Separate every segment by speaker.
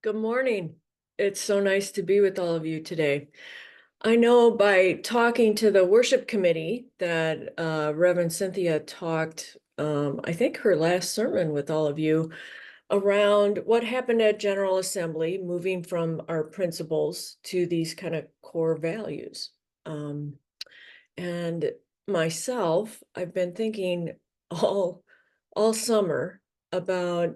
Speaker 1: Good morning. It's so nice to be with all of you today. I know by talking to the worship committee that Reverend Cynthia talked, I think her last sermon with all of you around what happened at General Assembly, moving from our principles to these kind of core values. And myself, I've been thinking all summer about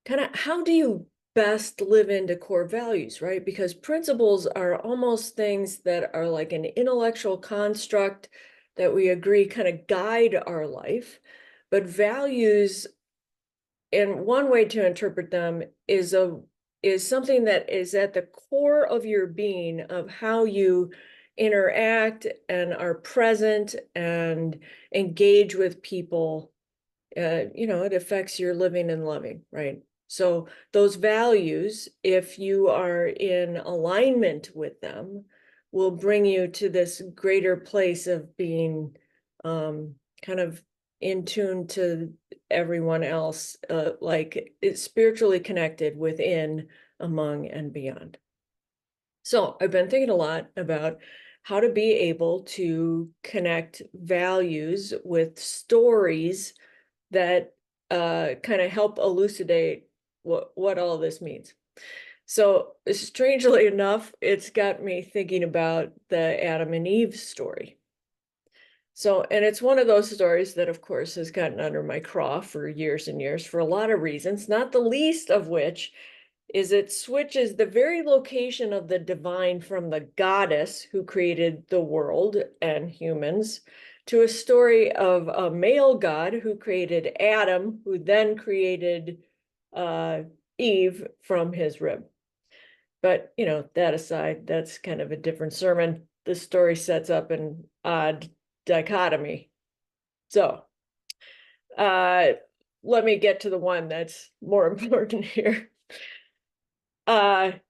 Speaker 1: kind of how do you best live into core values, right? Because principles are almost things that are like an intellectual construct that we agree kind of guide our life. But values, and one way to interpret them is something that is at the core of your being, of how you interact and are present and engage with people. It affects your living and loving, right? So those values, if you are in alignment with them, will bring you to this greater place of being kind of in tune to everyone else, like it's spiritually connected within, among, and beyond. So I've been thinking a lot about how to be able to connect values with stories that kind of help elucidate what all this means. So strangely enough, it's got me thinking about the Adam and Eve story. So, and it's one of those stories that, of course, has gotten under my craw for years and years for a lot of reasons, not the least of which is it switches the very location of the divine from the goddess who created the world and humans to a story of a male god who created Adam, who then created Eve from his rib. But, that aside, that's kind of a different sermon. The story sets up an odd dichotomy. So, let me get to the one that's more important here. You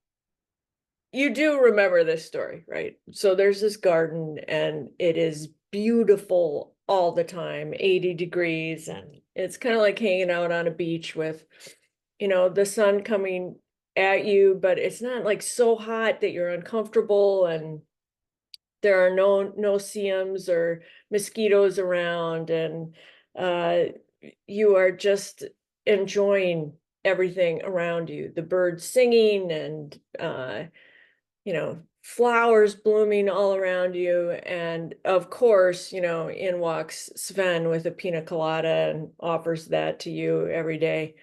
Speaker 1: do remember this story, right? So there's this garden and it is beautiful all the time, 80 degrees, and it's kind of like hanging out on a beach with, the sun coming at you, but it's not like so hot that you're uncomfortable, and there are no seums or mosquitoes around, and you are just enjoying everything around you, the birds singing and flowers blooming all around you. And of course, in walks Sven with a pina colada and offers that to you every day.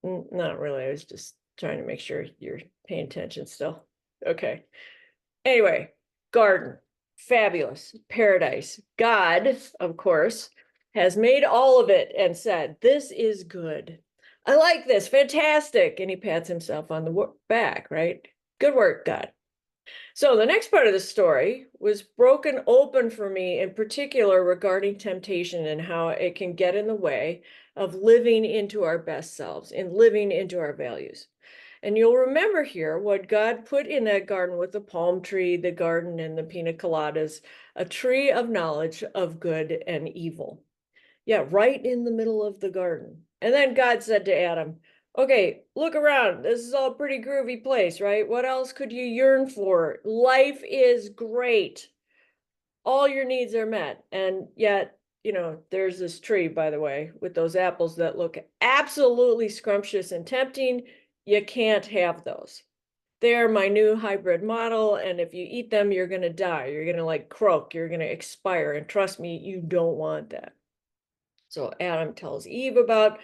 Speaker 1: Not really. I was just trying to make sure you're paying attention still. Okay. Anyway, garden, fabulous, paradise. God, of course, has made all of it and said, "This is good. I like this, fantastic." And he pats himself on the back, right? Good work, God. So the next part of the story was broken open for me, in particular regarding temptation and how it can get in the way of living into our best selves and living into our values. And you'll remember here what God put in that garden with the palm tree, the garden, and the pina coladas, a tree of knowledge of good and evil. Yeah, right in the middle of the garden. And then God said to Adam, "Okay, look around. This is all a pretty groovy place, right? What else could you yearn for? Life is great. All your needs are met." And yet, there's this tree, by the way, with those apples that look absolutely scrumptious and tempting. You can't have those. They're my new hybrid model. And if you eat them, you're going to die. You're going to like croak. You're going to expire. And trust me, you don't want that. So Adam tells Eve about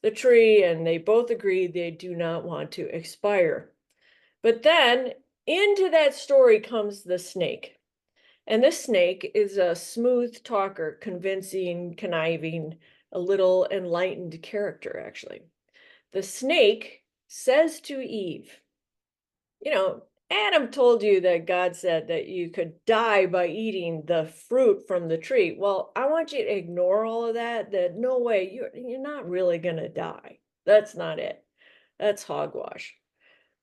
Speaker 1: the tree, and they both agree they do not want to expire. But then into that story comes the snake. And this snake is a smooth talker, convincing, conniving, a little enlightened character, actually. The snake says to Eve, Adam told you that God said that you could die by eating the fruit from the tree. Well, I want you to ignore all of that no way, you're not really going to die. That's not it. That's hogwash.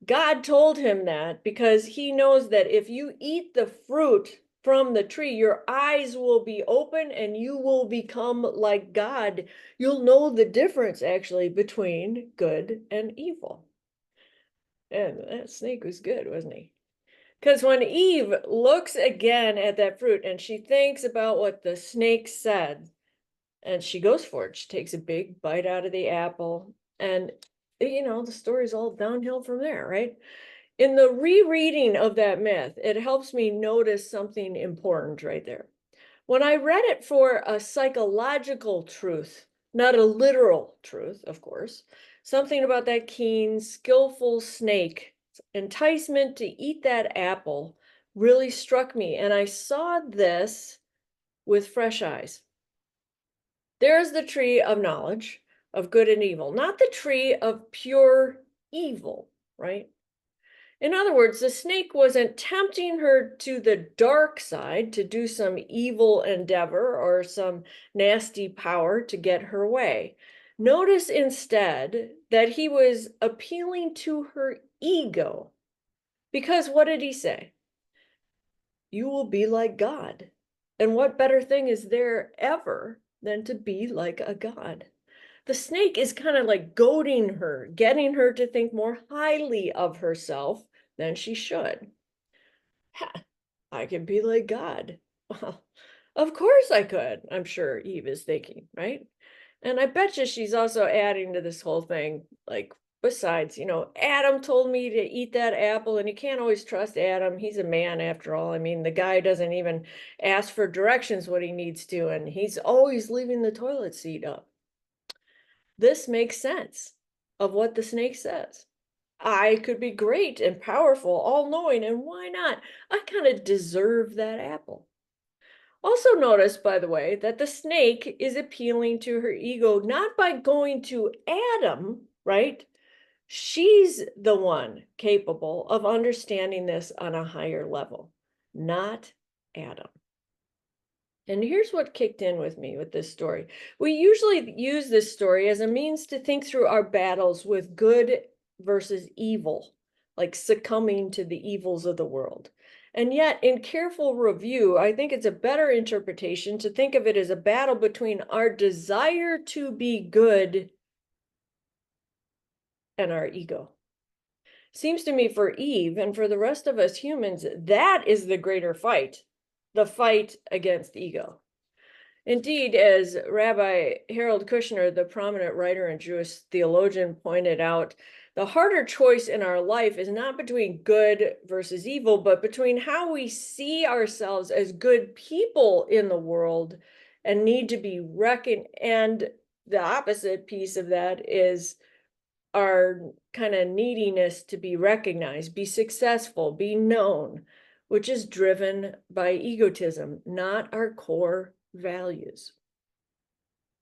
Speaker 1: God told him that because he knows that if you eat the fruit from the tree, your eyes will be open and you will become like God. You'll know the difference actually between good and evil. And that snake was good, wasn't he? Because when Eve looks again at that fruit and she thinks about what the snake said, and she goes for it, she takes a big bite out of the apple, and the story's all downhill from there, right? In the rereading of that myth, it helps me notice something important right there. When I read it for a psychological truth, not a literal truth, of course, something about that keen, skillful snake enticement to eat that apple really struck me. And I saw this with fresh eyes. There's the tree of knowledge of good and evil, not the tree of pure evil, right? In other words, the snake wasn't tempting her to the dark side to do some evil endeavor or some nasty power to get her way. Notice instead that he was appealing to her ego. Because what did he say? You will be like God. And what better thing is there ever than to be like a God? The snake is kind of like goading her, getting her to think more highly of herself than she should. Ha, I can be like God. Well, of course I could, I'm sure Eve is thinking, right? And I bet you she's also adding to this whole thing, like, besides, Adam told me to eat that apple, and you can't always trust Adam. He's a man after all. I mean, the guy doesn't even ask for directions when he needs to, and he's always leaving the toilet seat up. This makes sense of what the snake says. I could be great and powerful, all-knowing, and why not? I kind of deserve that apple. Also notice, by the way, that the snake is appealing to her ego, not by going to Adam, right? She's the one capable of understanding this on a higher level, not Adam. And here's what kicked in with me with this story. We usually use this story as a means to think through our battles with good versus evil, like succumbing to the evils of the world. And yet, in careful review, I think it's a better interpretation to think of it as a battle between our desire to be good and our ego. Seems to me for Eve and for the rest of us humans, that is the greater fight, the fight against ego. Indeed, as Rabbi Harold Kushner, the prominent writer and Jewish theologian, pointed out, the harder choice in our life is not between good versus evil, but between how we see ourselves as good people in the world and need to be reckoned. And the opposite piece of that is our kind of neediness to be recognized, be successful, be known, which is driven by egotism, not our core values.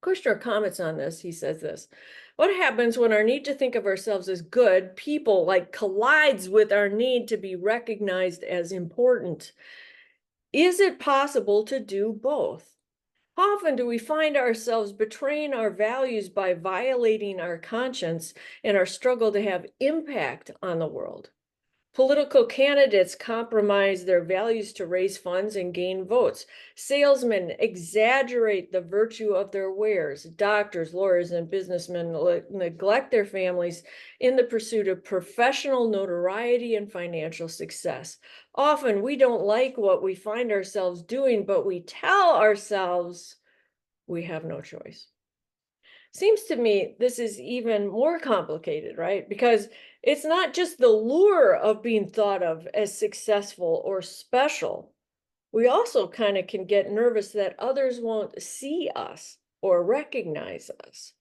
Speaker 1: Kushner comments on this. He says this: what happens when our need to think of ourselves as good people like collides with our need to be recognized as important? Is it possible to do both? How often do we find ourselves betraying our values by violating our conscience in our struggle to have impact on the world? Political candidates compromise their values to raise funds and gain votes. Salesmen exaggerate the virtue of their wares. Doctors, lawyers, and businessmen neglect their families in the pursuit of professional notoriety and financial success. Often we don't like what we find ourselves doing, but we tell ourselves we have no choice. Seems to me this is even more complicated, right? Because it's not just the lure of being thought of as successful or special. We also kind of can get nervous that others won't see us or recognize us.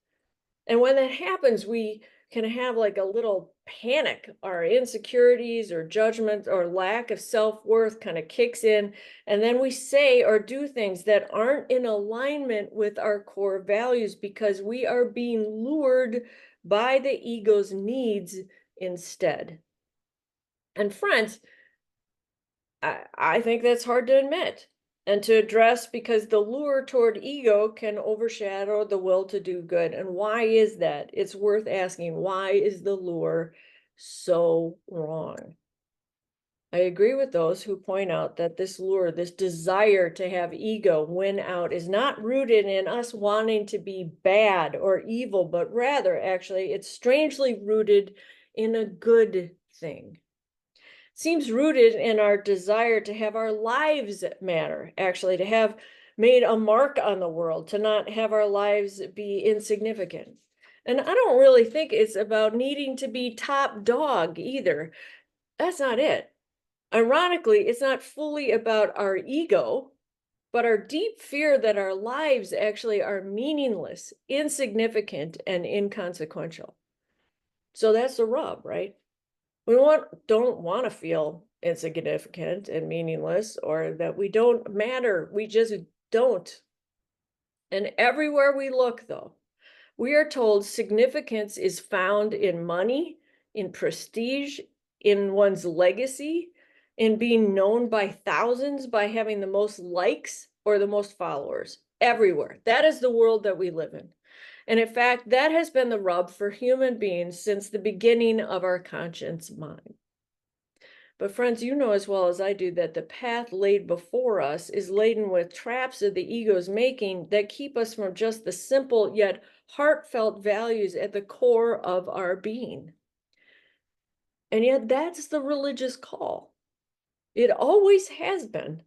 Speaker 1: And when that happens, we can have like a little panic. Our insecurities or judgment or lack of self-worth kind of kicks in. And then we say or do things that aren't in alignment with our core values because we are being lured by the ego's needs instead. And friends, I think that's hard to admit and to address because the lure toward ego can overshadow the will to do good. And why is that? It's worth asking. Why is the lure so wrong? I agree with those who point out that this lure, this desire to have ego win out, is not rooted in us wanting to be bad or evil, but rather, actually, it's strangely rooted in a good thing. Seems rooted in our desire to have our lives matter, actually, to have made a mark on the world, to not have our lives be insignificant. And I don't really think it's about needing to be top dog either. That's not it. Ironically, it's not fully about our ego, but our deep fear that our lives actually are meaningless, insignificant, and inconsequential. So that's the rub, right? Don't want to feel insignificant and meaningless or that we don't matter. We just don't. And everywhere we look, though, we are told significance is found in money, in prestige, in one's legacy, in being known by thousands, by having the most likes or the most followers. Everywhere. That is the world that we live in. And in fact, that has been the rub for human beings since the beginning of our conscious mind. But friends, you know as well as I do that the path laid before us is laden with traps of the ego's making that keep us from just the simple yet heartfelt values at the core of our being. And yet that's the religious call. It always has been.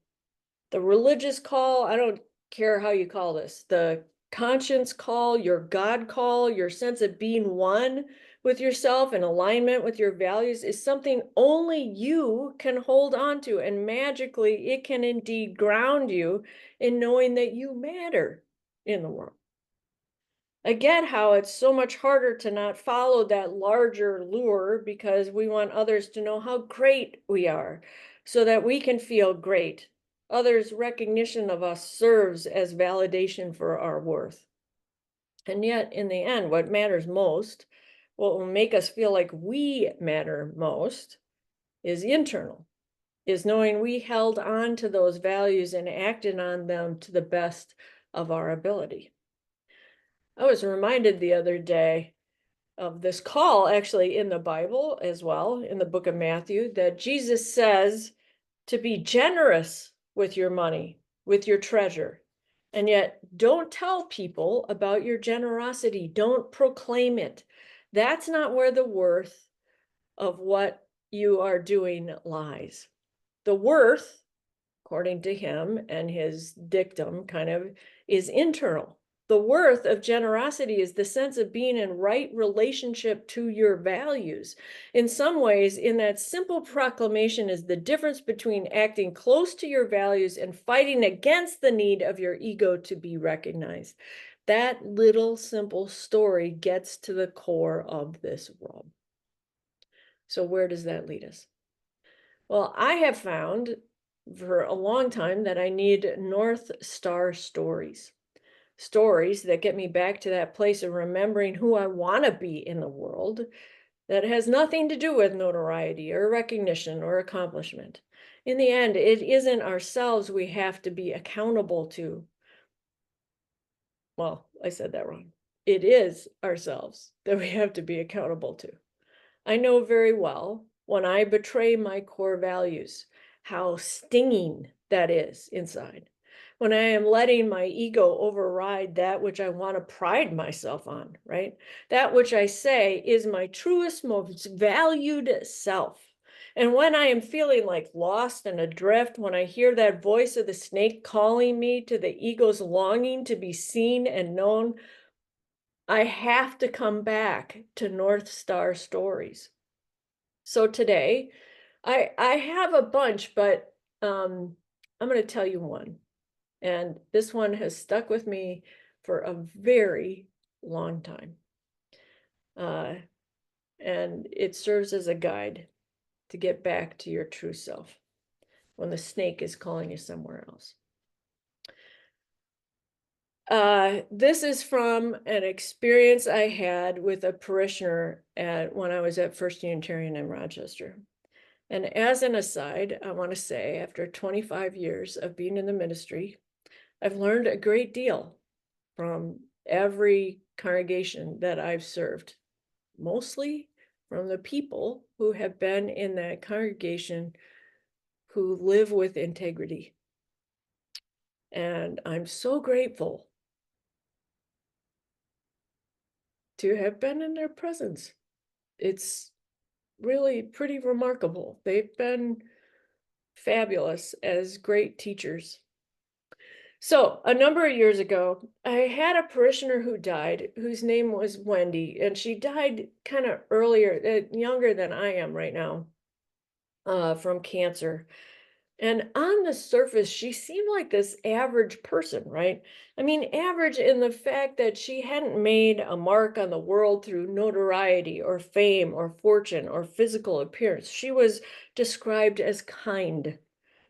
Speaker 1: The religious call, I don't care how you call this, the conscience call, your God call, your sense of being one with yourself in alignment with your values is something only you can hold on to. And magically, it can indeed ground you in knowing that you matter in the world. I get how it's so much harder to not follow that larger lure because we want others to know how great we are so that we can feel great. Others' recognition of us serves as validation for our worth. And yet, in the end, what matters most, what will make us feel like we matter most, is internal, is knowing we held on to those values and acted on them to the best of our ability. I was reminded the other day of this call, actually, in the Bible as well, in the book of Matthew, that Jesus says to be generous with your money, with your treasure. And yet, don't tell people about your generosity. Don't proclaim it. That's not where the worth of what you are doing lies. The worth, according to him and his dictum, kind of is internal. The worth of generosity is the sense of being in right relationship to your values. In some ways, in that simple proclamation is the difference between acting close to your values and fighting against the need of your ego to be recognized. That little simple story gets to the core of this world. So where does that lead us? Well, I have found for a long time that I need North Star stories. Stories that get me back to that place of remembering who I want to be in the world that has nothing to do with notoriety or recognition or accomplishment. In the end, it isn't ourselves we have to be accountable to. Well, I said that wrong. It is ourselves that we have to be accountable to. I know very well when I betray my core values, how stinging that is inside. When I am letting my ego override that which I want to pride myself on, right? That which I say is my truest, most valued self. And when I am feeling like lost and adrift, when I hear that voice of the snake calling me to the ego's longing to be seen and known, I have to come back to North Star stories. So today, I have a bunch, but I'm going to tell you one. And this one has stuck with me for a very long time. And it serves as a guide to get back to your true self when the snake is calling you somewhere else. This is from an experience I had with a parishioner when I was at First Unitarian in Rochester. And as an aside, I want to say, after 25 years of being in the ministry, I've learned a great deal from every congregation that I've served, mostly from the people who have been in that congregation who live with integrity. And I'm so grateful to have been in their presence. It's really pretty remarkable. They've been fabulous as great teachers. So, a number of years ago, I had a parishioner who died, whose name was Wendy, and she died kind of earlier, younger than I am right now, from cancer. And on the surface, she seemed like this average person, right? I mean, average in the fact that she hadn't made a mark on the world through notoriety or fame or fortune or physical appearance. She was described as kind,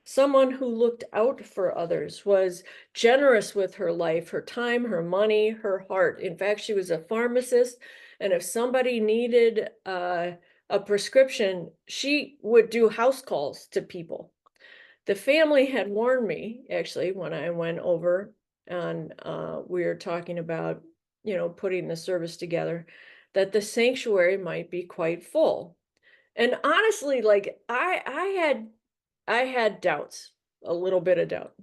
Speaker 1: someone who looked out for others, was generous with her life, her time, her money, her heart. In fact, she was a pharmacist, and if somebody needed a prescription, she would do house calls to people. The family had warned me, actually, when I went over and we were talking about, putting the service together, that the sanctuary might be quite full. And honestly, like I had doubts, a little bit of doubt,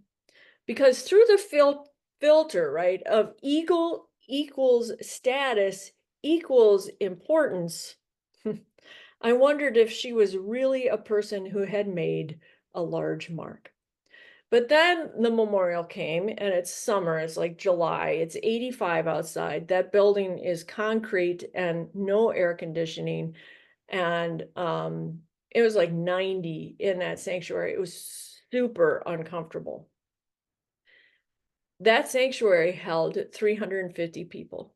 Speaker 1: because through the filter, right, of eagle equals status equals importance, I wondered if she was really a person who had made a large mark. But then the memorial came and it's summer, it's like July, it's 85 outside. That building is concrete and no air conditioning. And it was like 90 in that sanctuary. It was super uncomfortable. That sanctuary held 350 people.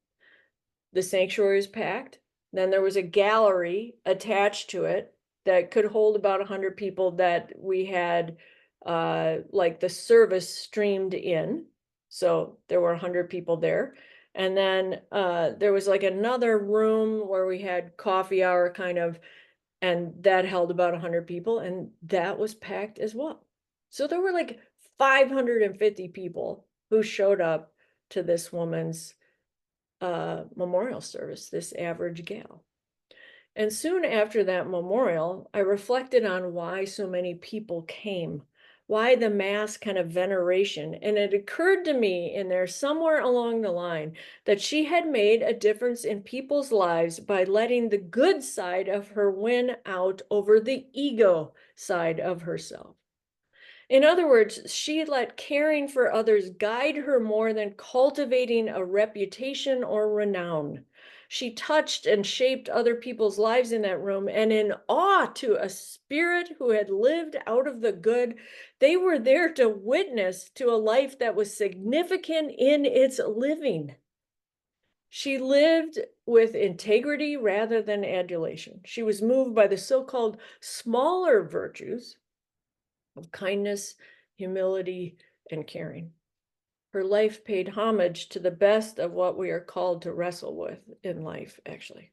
Speaker 1: The sanctuary was packed. Then there was a gallery attached to it that could hold about 100 people that we had like the service streamed in. So there were 100 people there. And then there was like another room where we had coffee hour kind of, and that held about 100 people, and that was packed as well. So there were like 550 people who showed up to this woman's memorial service, this average gal. And soon after that memorial, I reflected on why so many people came, why the mass kind of veneration. And it occurred to me in there somewhere along the line that she had made a difference in people's lives by letting the good side of her win out over the ego side of herself. In other words, she let caring for others guide her more than cultivating a reputation or renown. She touched and shaped other people's lives in that room, and in awe to a spirit who had lived out of the good, they were there to witness to a life that was significant in its living. She lived with integrity rather than adulation. She was moved by the so called smaller virtues of kindness, humility, and caring. Her life paid homage to the best of what we are called to wrestle with in life, actually.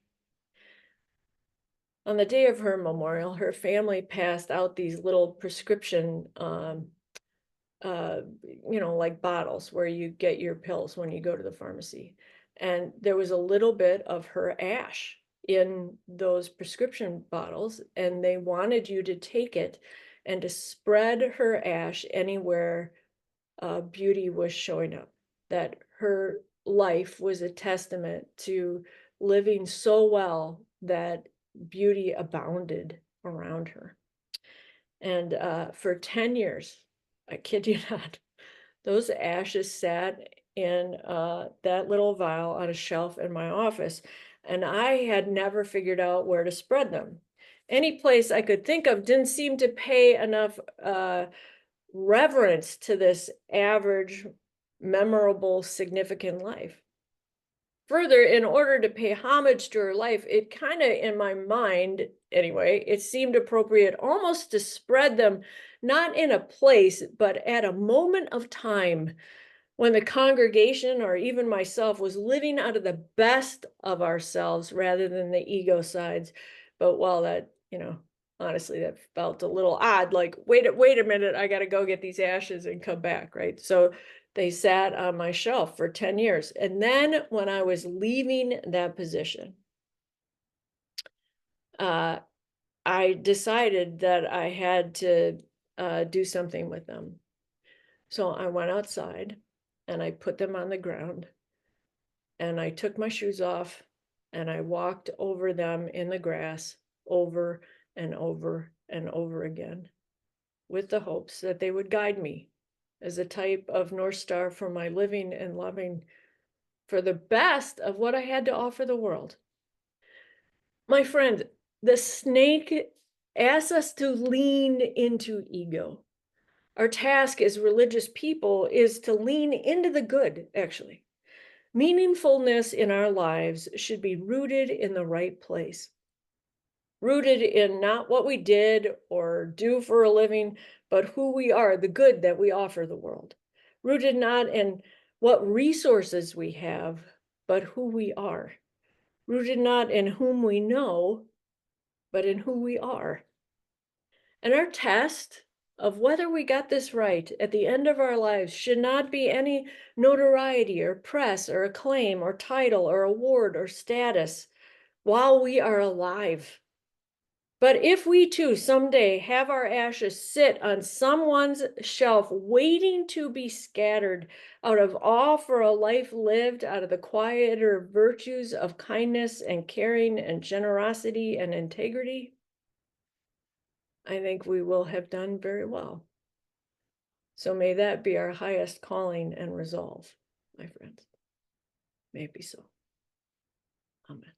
Speaker 1: On the day of her memorial, her family passed out these little prescription, uh, like bottles where you get your pills when you go to the pharmacy. And there was a little bit of her ash in those prescription bottles, and they wanted you to take it and to spread her ash anywhere beauty was showing up, that her life was a testament to living so well that beauty abounded around her. And for 10 years, I kid you not, those ashes sat in that little vial on a shelf in my office, and I had never figured out where to spread them. Any place I could think of didn't seem to pay enough reverence to this average, memorable, significant life. Further, in order to pay homage to her life, it kind of, in my mind anyway, it seemed appropriate almost to spread them not in a place, but at a moment of time when the congregation or even myself was living out of the best of ourselves rather than the ego sides. But while that, honestly, that felt a little odd, like, wait a minute, I got to go get these ashes and come back, right? So they sat on my shelf for 10 years. And then when I was leaving that position, uh, I decided that I had to do something with them. So I went outside and I put them on the ground and I took my shoes off and I walked over them in the grass over and over and over again, with the hopes that they would guide me as a type of North Star for my living and loving for the best of what I had to offer the world. My friend, the snake asks us to lean into ego. Our task as religious people is to lean into the good, actually. Meaningfulness in our lives should be rooted in the right place, rooted in not what we did or do for a living, but who we are, the good that we offer the world. Rooted not in what resources we have, but who we are. Rooted not in whom we know, but in who we are. And our test of whether we got this right at the end of our lives should not be any notoriety or press or acclaim or title or award or status while we are alive. But if we too someday have our ashes sit on someone's shelf waiting to be scattered out of awe for a life lived out of the quieter virtues of kindness and caring and generosity and integrity, I think we will have done very well. So may that be our highest calling and resolve, my friends. May it be so. Amen.